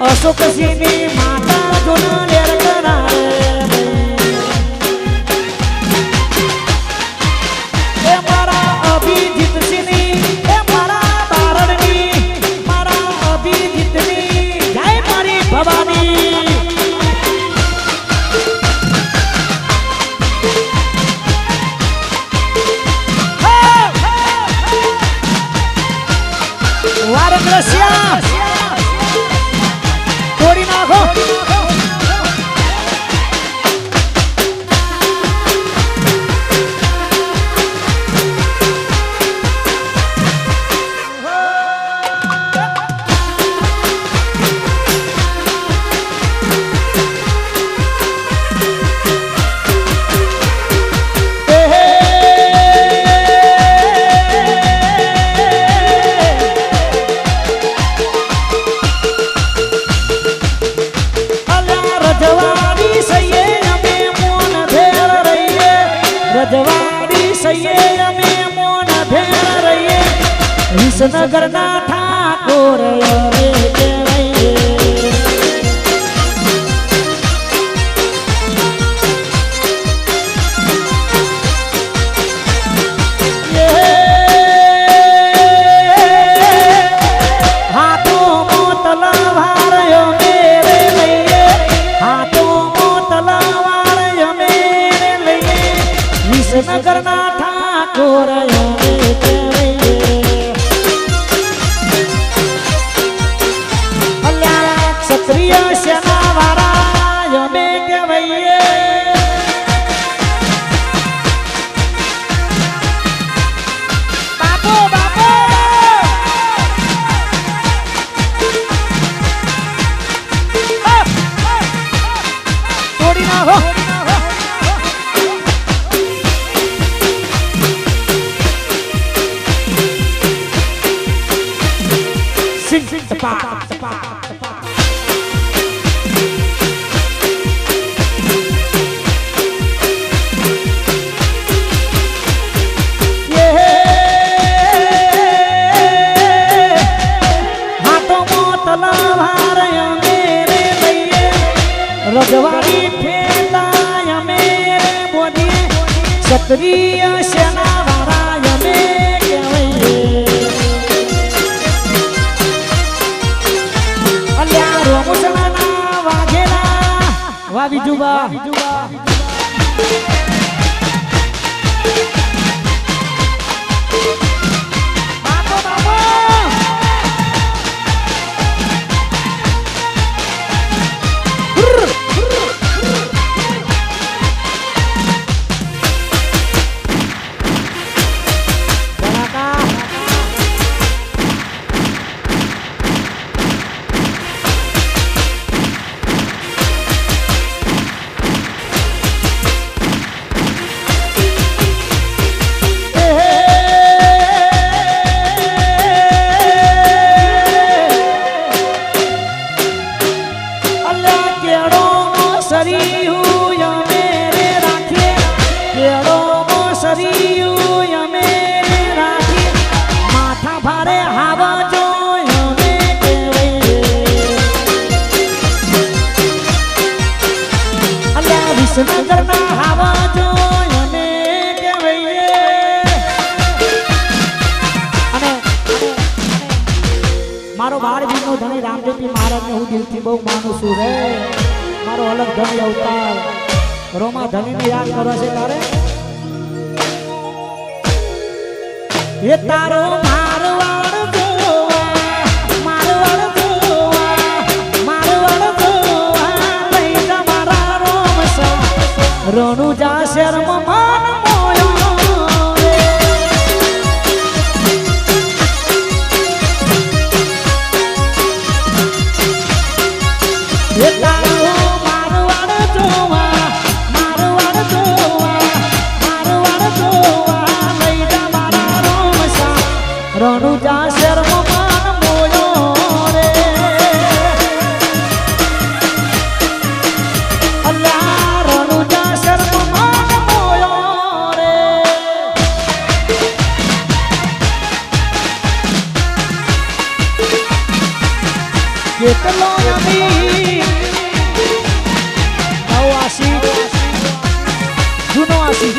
અશોકસિંહની માતા જોના લેર કરાવે એ મારા અભિજીતસિંહની એ મારા બારડની મારા અભિજીતની જય મારી ભવાની વારંદ્રસ્યા થોડી નાખો રજવાડી સૈયે અમે મોન ભેર રહીએ વિસનગરના ઠાકોર રે કહેવાય હાથો મોતલવાર મેરે લઈએ હાથો મોતલવાર મેરે લઈએ વિસનગરના ઠાકોર અલ્યા ક્ષત્રિય સેના વાળા અમે કહેવાઈએ બાપો બાપો તોડી નાખો sing sing tepat હાથો મોતલવાર મેરે લઈએ રજવાડી ફેલાય મેરે બોલીએ ક્ષત્રિય સેના વાળા અમે કહેવાઈએ રોમુસણાના વાઘેલા વા બીજુબા બાપો બાપો વિસનગરના હાવા જોઈને કહેવાય અને મારો બાળ વીરનો ધણી રામદેવજી મહારાજને હું દિલથી બહુ માનું છું રે મારો અલગ ધણી અવતાર રોમા ધણીને યાદ કરવા છે તારે એ તારો મારવાડ રણુજા શર્મ માન મોયો એ તારો મારવાડ જોવા લઈ જા મારા રોમસા રણુજા શર્મ માન મોયો રે અલ્લાહ રણુજા કેટલો યમી આવો આશી જૂનો આશી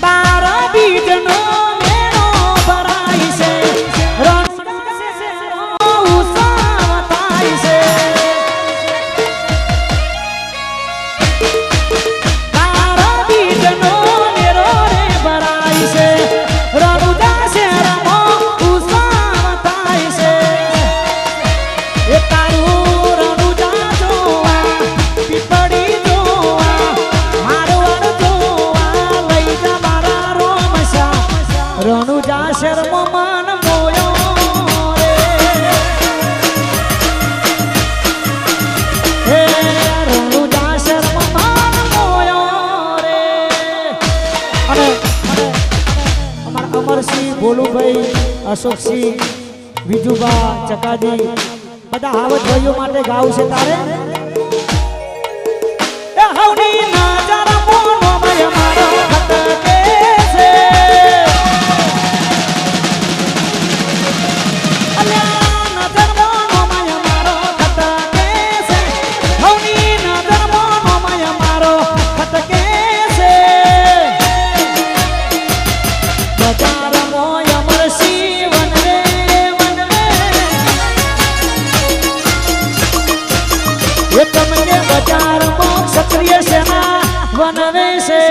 તારા બીજનો રણુજા શર્મ માન મોયો રે હે રણુજા શર્મ માન મોયો રે અને અમારા અમરસિંહ ભોલુભાઈ અશોકસિંહ વિજુબા ચકાજી બધા હાવજ ભાઈઓ માટે ગાવું છે તારે એ હવની નજર મોનો મય મારો ખતકે છે ક્ષત્રિય સેના વનવે છે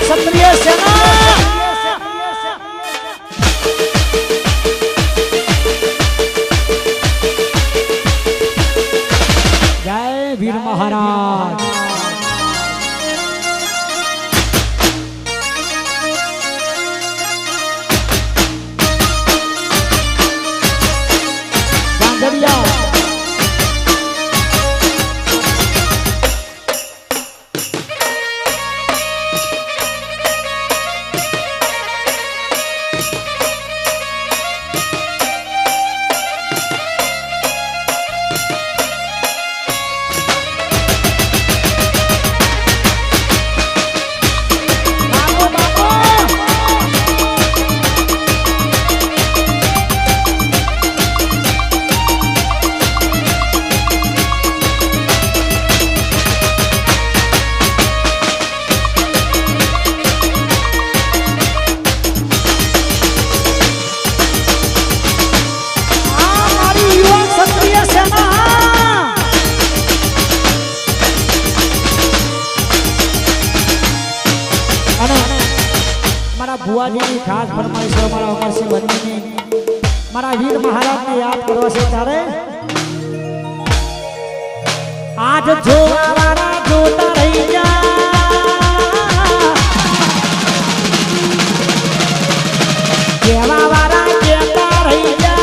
ક્ષત્રિય સેના જય વીર મહારાજ ભુવાજીની ખાસ ફરમાઈશ છે મારા અમરસિંહ વંદની મારા વીર મહારાજને યાદ કરવા છે ત્યારે આજ જોવા વાળા જોતા રહી જા કેવા વાળા કેતા રહી જા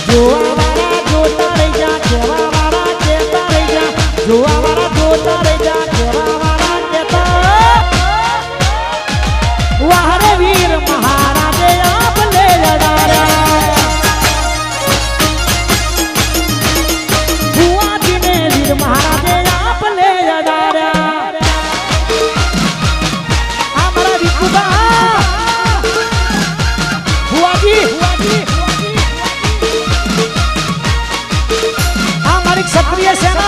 જોવા વાળા જોતા રહી જા કેવા વાળા કેતા રહી જા જોવા વાળા જોતા રહી જા કેવા વાળા કેતા વાહરે વીર મહારાજે આપને લડાડ્યા ભુવાજીને વીર મહારાજે આપને લડાડ્યા આ મારા વિકુબા ભુવાજી આ મારી ક્ષત્રિય સેના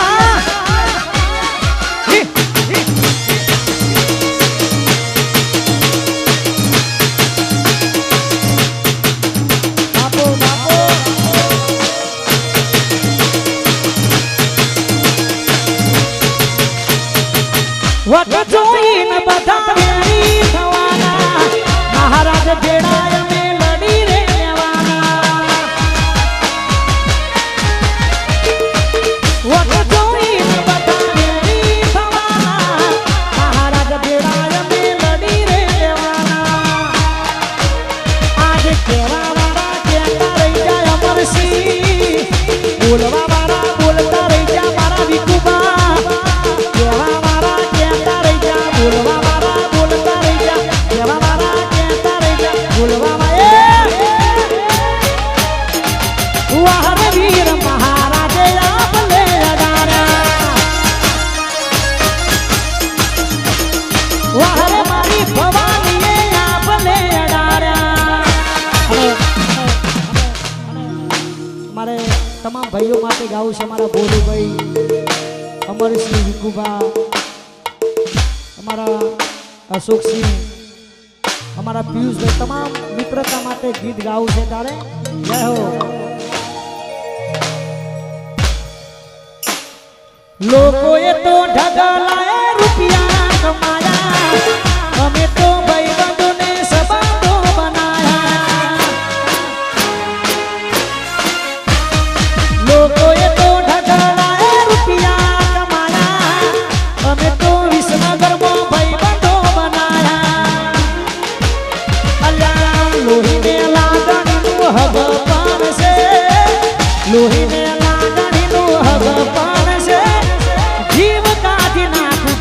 વટ જોઈને બધા વેરી થવાના મહારાજ ભેળાય અમે લડી રહેવાના વટ જોઈને બધા વેરી થવાના મહારાજ ભેળાય અમે લડી રહેવાના આજે કેવા વાળા કહેતા રહી જાય અમરસિંહ બોલવા વાળા બોલતા રહી જાય મારા વિકુબા કેવા બોલવા વાળા બોલતા રહી જા કેવા વાળા કહેતા રહી જા બોલવા વાહરે વીર મહારાજે આપને લડાડ્યા વાહરે મારી ભવાનીએ આપને લડાડ્યા મારે તમામ ભાઈઓ માટે ગાવું છે મારા ભોલુભાઈ અમરસિંહ વિકુબા અમારા અશોકસિંહ અમારા પિયુષભાઈ તમામ મિત્રતા માટે ગીત ગાવું છે તારે જય હો લોકોએ તો ઢગલાએ રૂપિયા કમાયા અમે તો ભાઈબંધોને સંબંધો બનાયા લોકોએ તો ઢગલાએ રૂપિયા કમાયા અમે તો વિસનગરમાં ભાઈબંધો બનાયા અલ્યા લોહીને લાગણીનું હગ પણ છે લોહીને લાગણીનું હગ પણ છે જીવ કાઢી નાખું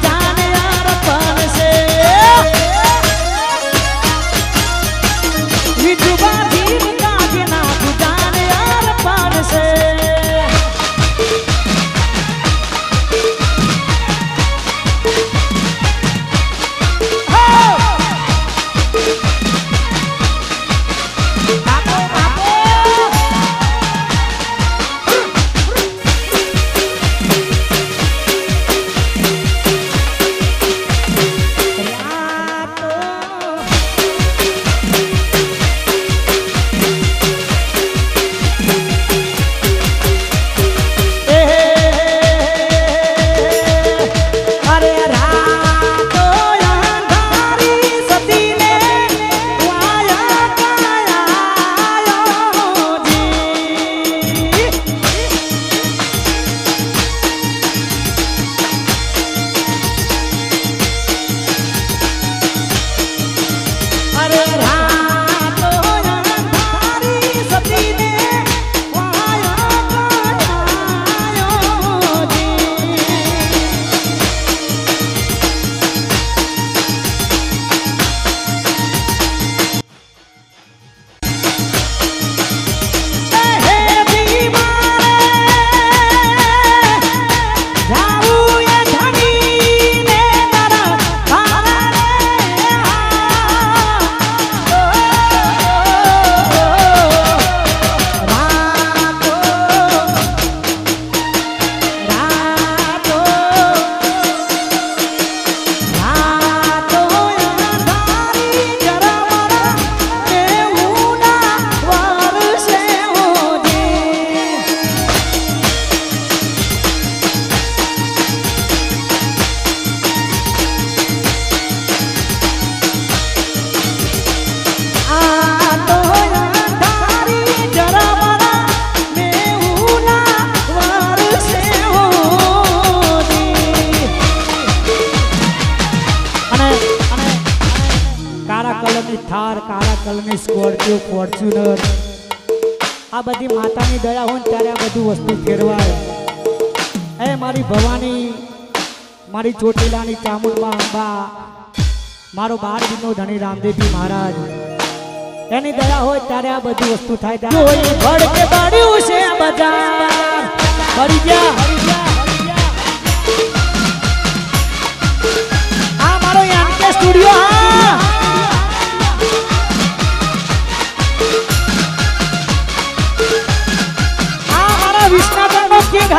કલરની સ્કોર્પિયો ફોર્ચ્યુનર આ બધી માતાની દયા હોય ત્યારે આ બધું વસ્તુ ફેરવાય એ મારી ભવાની મારી ચોટીલાની ચામુંડમાં અંબા મારો 12 દિનનો ધણી રામદેવજી મહારાજ એની દયા હોય ત્યારે આ બધી વસ્તુ થાય કોઈ ભડકે પડ્યું છે બજાર હરી ગયા આ મારો યાનકે સ્ટુડિયો આ મારા વિષ્ણુનો કિંગ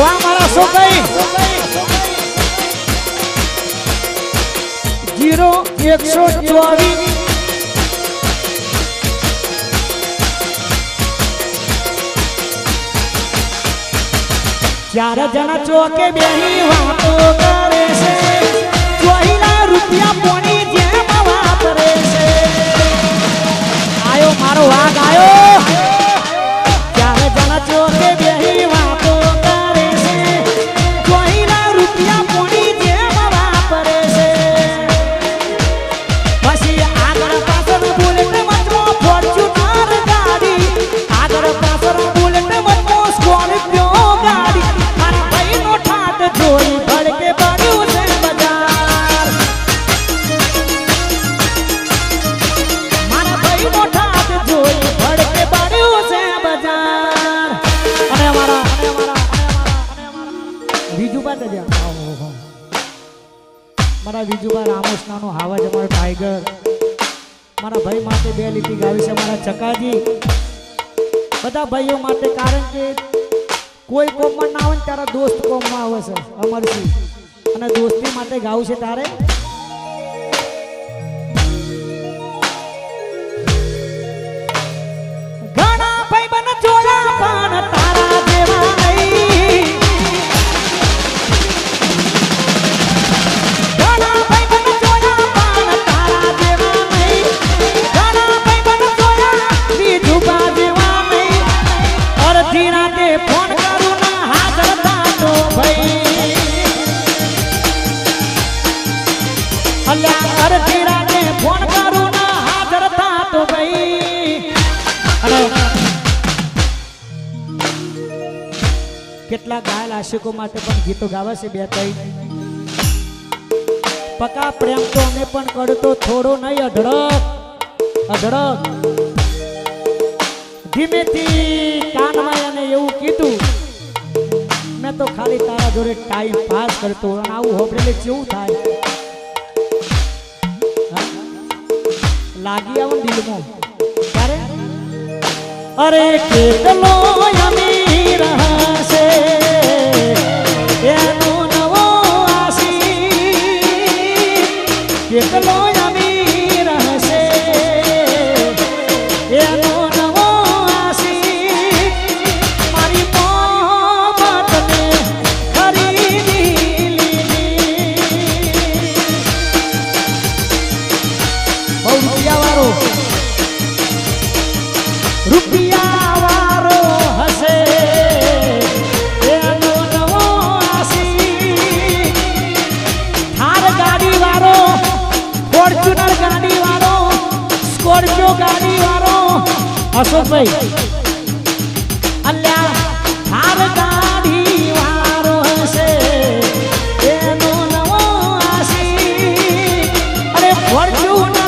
વાહ મારા સોકઈ 0124 ચાર જણા ચોકે બેહી વાતો કરે છે ચોહીના રૂપિયા પોણી જેમ વાપરે છે આયો મારો વાઘ આયો ચાર જણા ચોકે બેહી વાતો કરે છે ચોહીના રૂપિયા પોણી જેમ વાપરે છે પછી આગળ પાછળ બુલેટ મતનો ફોર્ચ્યુનર ગાડી આગળ પાછળ બુલેટ મતનો સ્કોર્પિયો ગાડી જોઈ ભડકે પડ્યું છે બજાર મારા ભાઈ મોઠા જોઈ ભડકે પડ્યું છે બજાર અને મારા વિજુબા મારા વિજુબા રામોસનાનો હાવજ અમારો ટાઈગર મારા ભાઈ માટે 2 લીટી ગાવી છે મારા ચકાજી બધા ભાઈઓ માટે કારણ કે કોઈ કોમમાં ના હોય તારા દોસ્ત કોમમાં આવે છે અમરસિંહ અને દોસ્તી માટે ગાવું છે તારે ઘણા ભાઈબંધ જોયા પણ તારા જેવા નહીં ઘણા ભાઈબંધ જોયા પણ તારા જેવા નહીં ઘણા ભાઈબંધ જોયા બીજુબા જેવા નહીં અડધી રાતે ફોન અડધી રાતે ફોન કરું ના હાજર થાતો ભાઈ અને કેટલા ઘાયલ આશિકો માટે પણ ગીતો ગાવા છે 2-3 પકા પ્રેમ તો અમે પણ કરતો થોડો નહીં અઢળક ધીમેથી કાનમાં એને એવું કીધું મેં તો ખાલી તારા જોડે ટાઈમ પાસ કરતો અને આવું હોબળેલે કેવું થાય લાગી આવું દિલમાં ત્યારે અરે કેટલો અમીર હશે એનો નવો આશી કેટલો અમીર હશે એનો નવો આશી મારી મોહબ્બતને ખરીદી લીધી બહુ રૂપિયા વાળો હશે એનો નવો આશી થાર ગાડી વાળો ફોર્ચ્યુનર ગાડી વાળો સ્કોર્પિયો ગાડી વાળો અશોકભાઈ અલ્યા થાર ગાડી વાળો હશે એનો નવો આશી અરે ફોર્ચ્યુનર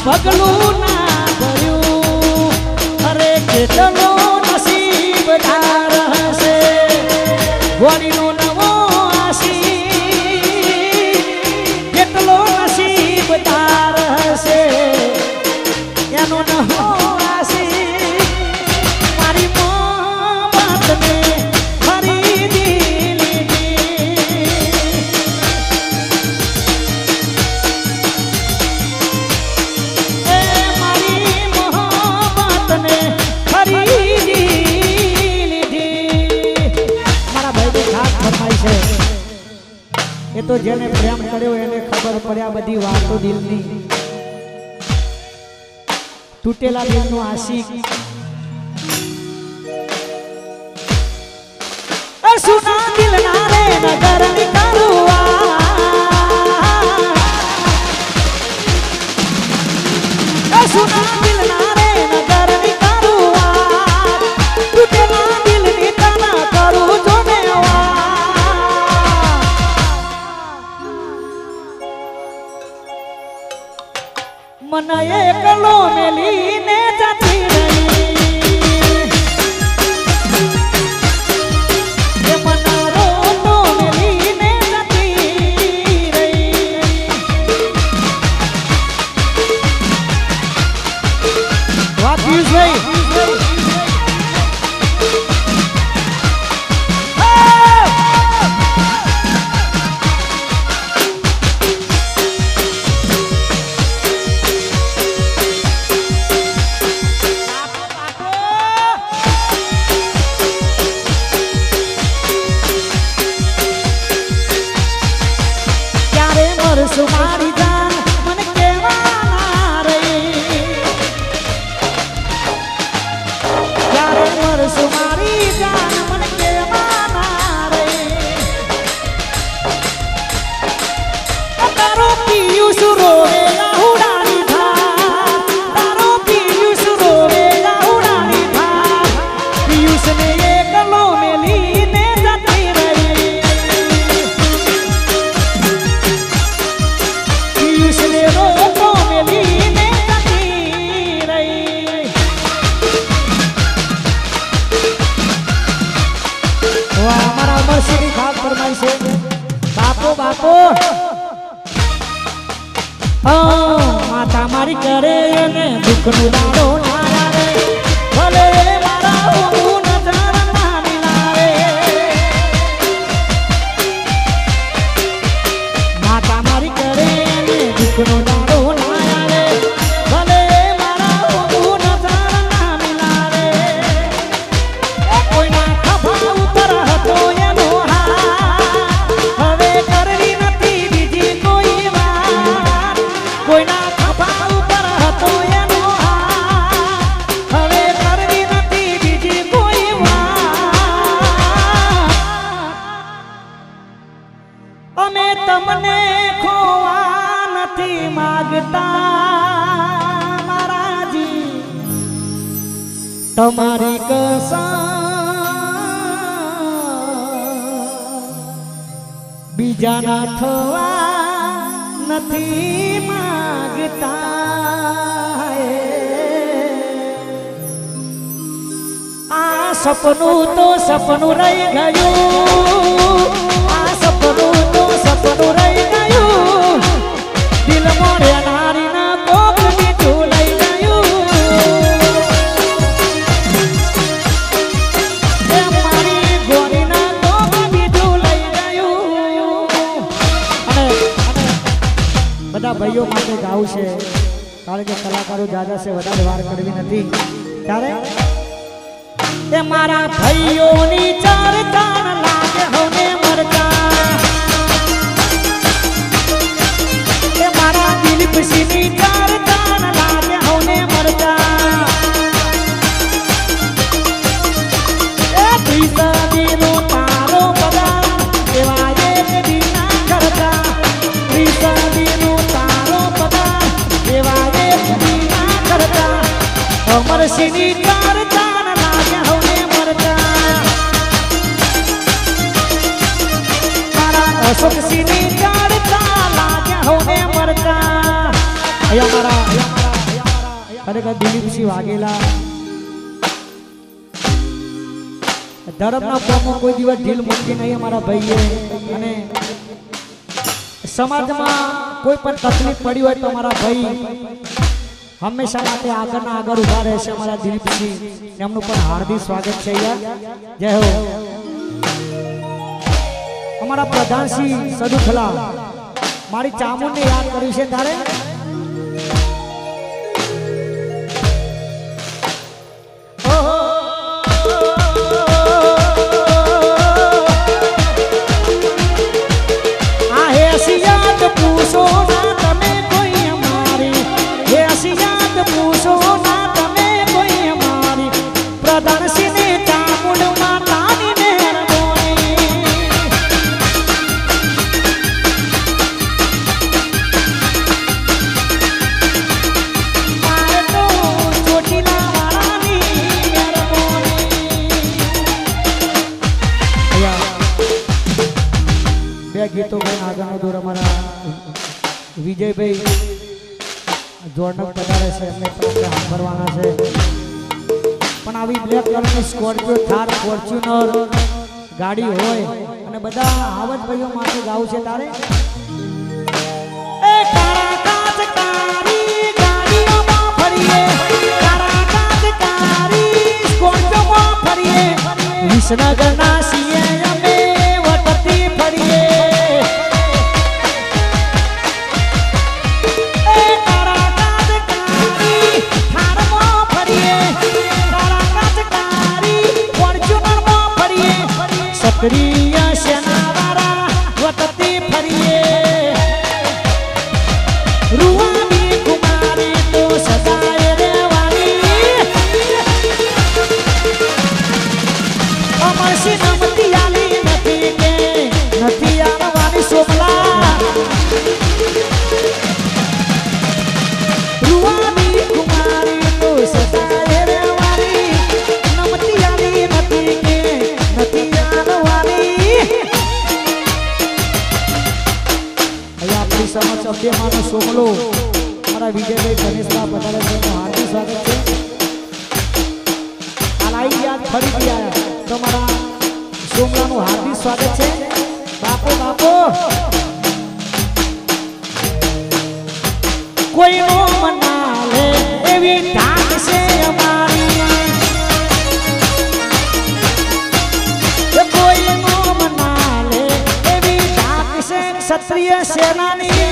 પગલું ના ભર્યું અરે કેટલો નસીબદાર હશે ગોળીનો નવો આશી કેટલો નસીબદાર હશે એનો નવો આશી મારી મોહબ્બતને ખરીદી લીધી તો જેને પ્રેમ કર્યો એને ખબર પડ્યા બધી વાતો દિલની તૂટેલા દિલનો આશિક સુના દિલના રે નગર નિકારુઆ સુના દિલના રે નગર નિકારુઆ તૂટેલા દિલની તના કરું જો દેવા મને એકલો મેલીને જતી રહી સુમારી જાન મને કેવાના રે ક્યારે મર સુમારી જાન મને કેવાના રે તારો પિયુષ રોવે લાહુડાની થા તારો પિયુષ રોવે લાહુડાની થા પિયુષ ને એકલો મેલીને જતી રહી બાપો બાપો માતા મારી કરે ને દુઃખનું દાડો ના રે ભલે મારા હું નજર ના મિલાવે માતા મારી કરે ને દુઃખનો દાડો ના રે ભલે મારા હું નજર ના મિલાવે કોઈના ખભા ઉપર હતો એનો કોઈના ખભા ઉપર હતો એનો હવે કરવી નથી બીજી કોઈ વાત અમે તમને ખોવા નથી માગતા મારાજી તમારી કસમ બીજાના થવા નથી માગતા આ સપનું તો સપનું રહી ગયું આ સપનું તો સપનું રહી ગયું દિલ મોરે નારીના કોક બીજું લઈ ગયું મારી ગોરીના કોક બીજું લઈ ગયું બધા ભાઈઓ માટે ગાવું છે કારણ કે કલાકારો જાજા છે વધારે વાર કરવી નથી ત્યારે એ મારા ભાઈઓની ચર્ચા લાગે હોને મરતા એ મારા દિલીપસિંહની ચર્ચા લાગે હોને મરતા એ ત્રિસદીનો તારો બધા એવા એક દીના કરતા ત્રિસદીનો અમરસિંહની ચર્ચા લાગ્યા હોને મરતા મારા અશોકસિંહની ચર્ચા લાગ્યા હોને મરતા અહીંયા મારા ખરેખર દિલીપસિંહ વાઘેલા ધર્મના પ્રમુખ કોઈ દિવસ ઢીલ મૂકી નહીં અમારા ભાઈએ અને સમાજમાં કોઈ પણ તકલીફ પડી હોય તો અમારા ભાઈ હંમેશા માટે આગળના આગળ ઉભા રહેશે અમારા દિલીપસિંહ એમનું પણ હાર્દિક સ્વાગત છે જય હો અમારા પ્રધાનસિંહ સદુખલા મારી ચામુંડને યાદ કર્યું છે તારે આ હે ગીતો ગાઈને આગળનો દોર અમારા વિજયભાઈ જોડનક પધારે છે એમને પણ સાંભળવાના છે પણ આવી બ્લેક કલરની સ્કોર્પિયો થાર ફોર્ચ્યુનર ગાડી હોય અને બધા આવત ભાઈઓ માટે ગાવું છે તારે એ કાળા કાચ કાળી ગાડીઓમાં ફરીએ કાળા કાચ કાળી સ્કોર્પિયોમાં ફરીએ વિસનગરના સીએ અમે વટતી ફરીએ સક્રિય સેનાવાળા વટતી ફરીએ રૂવાની કુમારી તો સદાય રહેવાની અમરસી નમતી આલી નથી કે નથી આવવાની સોમલા રૂવાની કુમારી તો સદાય રહેવાની નમતી આલી નથી કે નથી સમક્ષ અભ્યમાનો સોમલો મારા વિજયભાઈ ગણેશભાઈ પધારે છે હાર્દિક સ્વાગત છે હાલ આવી ગયા ફરી ગયા તો મારા સોમલાનું હાર્દિક સ્વાગત છે બાપો બાપો કોઈનો મના લે એવી ઢાક છે અમારી કોઈનો મના લે એવી ઢાક છે ક્ષત્રિય સેનાની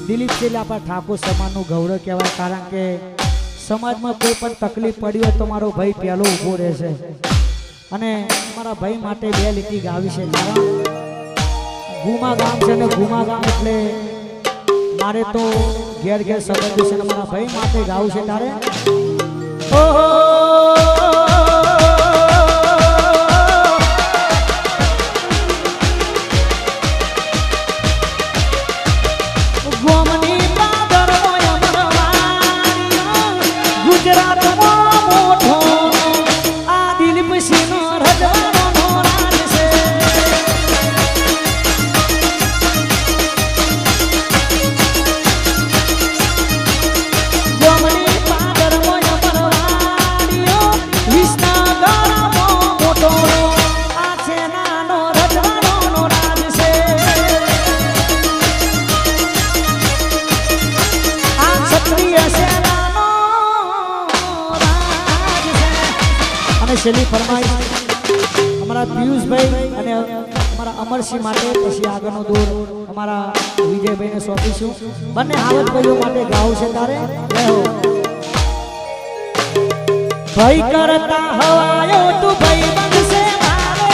દિલીપ ચેલાપા ઠાકોર સમાજનું ગૌરવ કહેવાય કારણ કે સમાજમાં કોઈ પણ તકલીફ પડી હોય તો મારો ભાઈ પહેલો ઊભો રહેશે અને મારા ભાઈ માટે બે લીટી ગાવી છે ગુમા ગામ છે ને ગુમા ગામ એટલે મારે તો ઘેર ઘેર સંબંધ છે ને મારા ભાઈ માટે ગાવું છે તારે ઓહો છેલ્લી ફરમાઈશ અમારા પિયુષભાઈ અને અમારા અમરસિંહ માટે પછી આગળનો દોર અમારા વિજયભાઈને સોંપીશું બંને હાલત ભાઈઓ માટે ગાવું છે તારે ભાઈ કરતા હવાયો તું ભાઈ બનશે મારો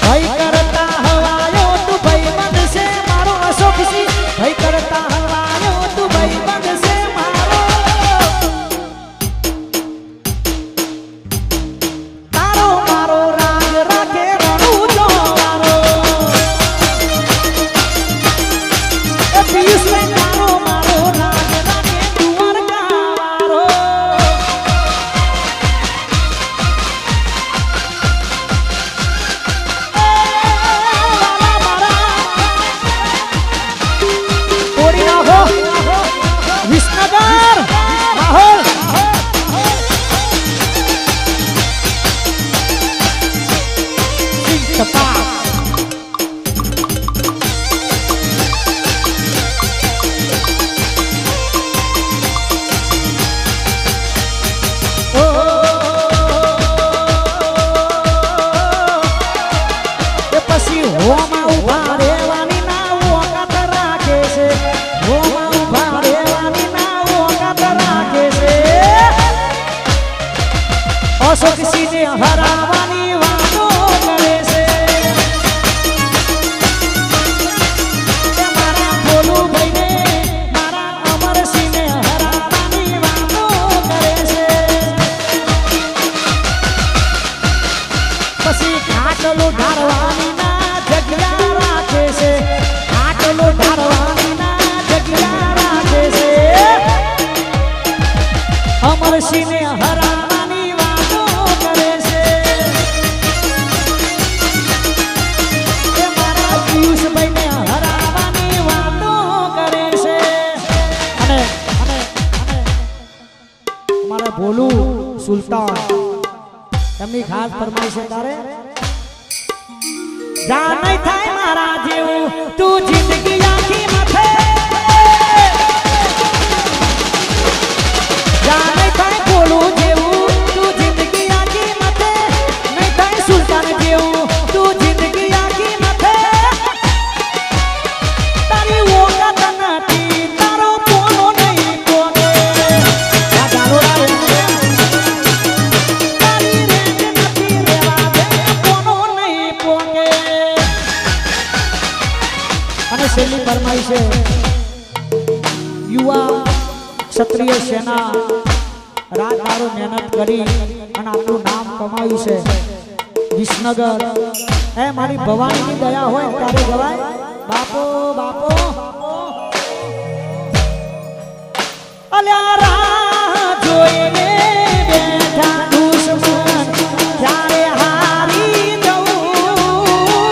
ભાઈ કરતા હવાયો તું ભાઈ બનશે મારો અશોકસિંહ ભાઈ કરતા હવાયો તું ભાઈ બનશે સપા પછી હોમાં ઉભા રહેવાની ના ઓકાત રાખે છે હોમાં ઉભા રહેવાની ના ઓકાત રાખે છે અશોકસિંહને હરાવવાની વાતો કરે છે મારા ભોલુભાઈને મારા અમરસિંહને હરાવવાની વાતો કરે છે પછી ખાટલો ઢાળવાની ના જગ્યા રાખે છે ખાટલો ઢાળવાની ના જગ્યા રાખે છે અમરસિંહને હરાવવાની વાતો કરે છે એ મારા પિયુષભાઈને હરાવવાની વાતો કરે છે અને અમારા ભોલુ સુલતાન એમની ખાસ ફરમાઈશ છે તારે જા નહીં થાય મારા જેવું તું જિંદગી આખી માથે જા નહીં થાય ભોલું જેવું તું જિંદગી આખી માથે નહીં થાય સુલતાન જેવું તું જિંદગી આખી માથે તારી ઓકાત નથી તારો કોનો નહીં કોને તારી રેંજ નથી રેવા દે કોનો નહીં પોકે અને છેલ્લી ફરમાઈ છે યુવા ક્ષત્રિય સેના રાત દાડો મહેનત કરી અને આપણું નામ કમાયું છે વિસનગર એ મારી ભવાનીની દયા હોય ત્યારે ગવાય બાપો બાપો અલ્યા રાહ જોઈને બેઠા દુશ્મન ત્યારે હારી જવું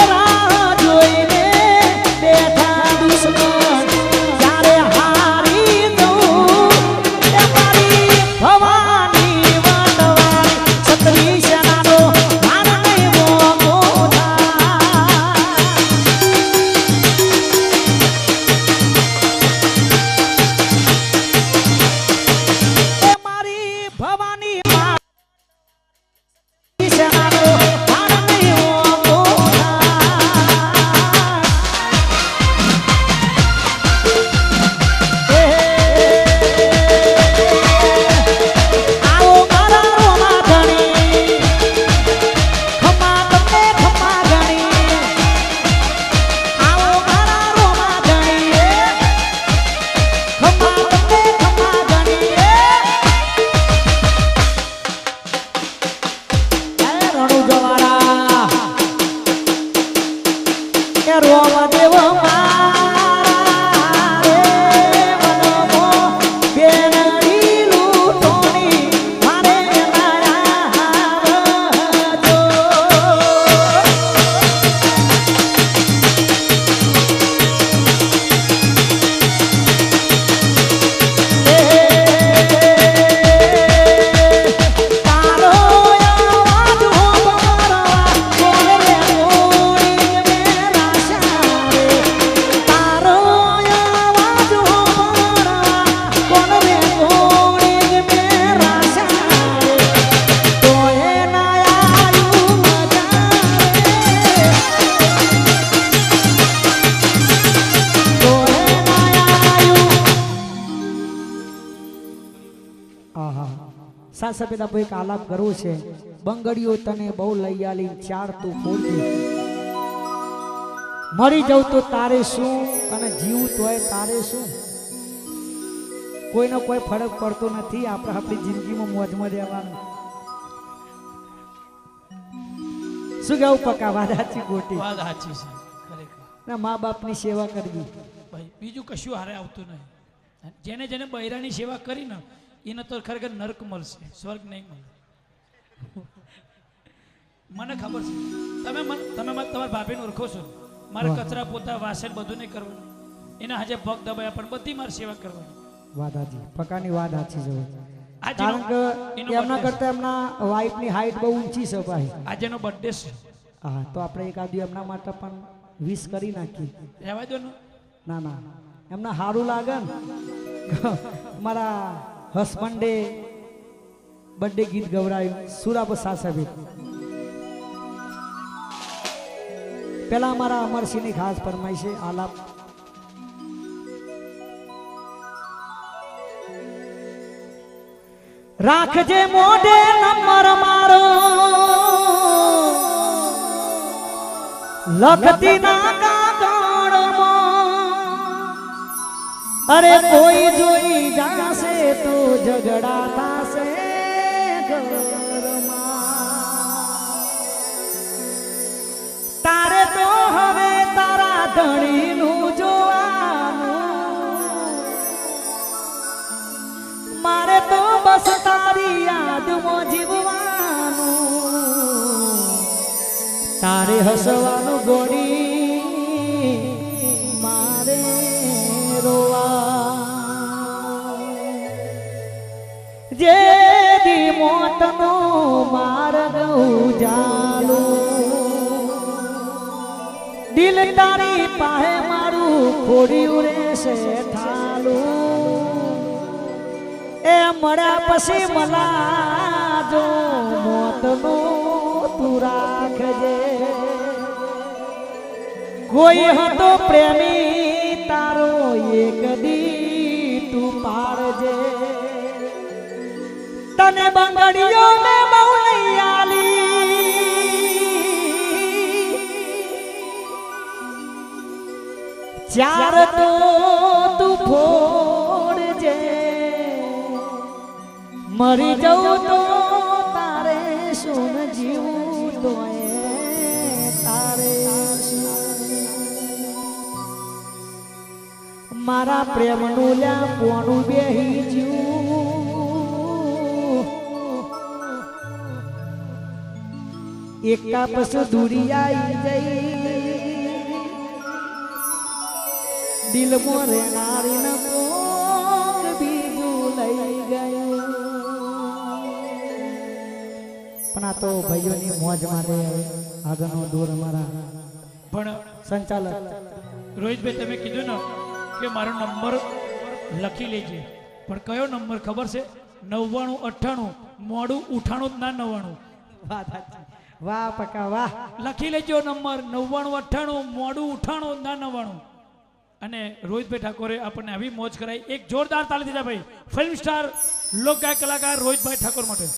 રાહ જોઈને બેઠા દુશ્મન ત્યારે હારી જવું એ મારી ભવાની વડવાળી ક્ષત્રિય સેનાનો માન નહીં મોગો એ મારી ભવાની સેનાનો માન નહીં મોગો આવો મારા રોમા ધણી ખમા તમને ખમા ગણી આવો મારા રોમા ધણી ખમા તમને ખમા ગણી રણુ જવારા કે રોમ દેવ મારા રે વનમો બેનડી લૂંટોની મારે આવજો તારો અવાજ હોંભળવા કોને ગોળી મેરા સારે તારો અવાજ હોંભળવા કોને ગોળી મેરા સારે તોય ના આયું મજા તોય ના આયું આહા સા સભ્યતા પર એક આલાપ કરવો છે બંગડીઓ તને બહુ લઈ આલી ચાર તું પોતે મરી જાઉં તો તારે શું અને જીવું તોય તારે શું કોઈનો કોઈ ફરક પડતો નથી આપણે આપણી જિંદગીમાં મોજમાં રહેવાનું શું કેવું પકા વાત સાચી ખોટી વાત સાચી છે ખરેખર ના મા બાપની સેવા કરવી ભાઈ બીજું કશું હારે આવતું નહીં જેને જેને બૈરાની સેવા કરી ને એને તો ખરેખર નર્ક મળશે સ્વર્ગ નહીં મળે મને ખબર છે તમે તમારા ભાભીને ઓળખો છો મારે કચરા પોતા વાસણ બધું નહીં કરવાનું એના હજે પગ દબાયા પણ બધી મારી સેવા કરવાની વાત સાચી પકાની વાત સાચી છે આજનો કારણ કે એમના કરતા એમના વાઈફની હાઈટ બહુ ઊંચી છે ભાઈ આજનો બર્થડે છે હા તો આપણે એકાદી એમના માટે પણ વિશ કરી નાખીએ. રહેવા દો ને. ના ના એમને સારું લાગે ને મારા હસબન્ડે બર્થડે ગીત ગવડાયું સુરાબસા સાહેબે. પેલા અમારા અમરસિંહની ખાસ ફરમાઈ છે આલાપ. રાખજે મોઢે નંબર મારો લખતી ના કાગળમાં. અરે કોઈ જોઈ જાશે તો ઝઘડા થાશે ઘરમાં. તારે તો હવે તારા ધણીનું જોવાનું, મારે તો બસ તારી યાદમાં જીવવાનું. તારે હસવાનું ગોળી મારે રોવા. જે દી મોતનો માર્ગ ઉજાલો, દિલ તારી પાહે મારું ખોડ્યું રહેશે ઠાલું. એ મળ્યા પછી મલા જો મોતનો તું રાખજે. કોઈ હતો પ્રેમી તારો એક દી તું પાડજે. તને બંગડીઓ ને બહુ નહીં આલી, ચાર તો તું ફોડજે. મરી જવું તો તારે શું, જીવું તો તારે શું. મારા પ્રેમનું લ્યા પોણું બેહી જ્યું, એકા પશુ દૂરી આવી જઈ. દિલમાં રેનારી ન કોક બીજું લઈ ગયું. પણ આ તો ભાઈઓની મોજ માટે આગળનો દોર અમારા પણ સંચાલક રોહિતભાઈ તમે કીધું ને કે મારો નંબર લખી લેજે, પણ કયો નંબર ખબર છે? 9998 મોડું ઉઠાણું જ ના 99. વાહ પકા વાહ. લખી લેજો નંબર 9998 મોડું ઉઠાણું જ ના 99. અને રોહિતભાઈ ઠાકોરે આપણને આવી મોજ કરાઈ. એક જોરદાર તાળી દીધા ભાઈ ફિલ્મ સ્ટાર લોક ગાયક કલાકાર રોહિતભાઈ ઠાકોર માટે.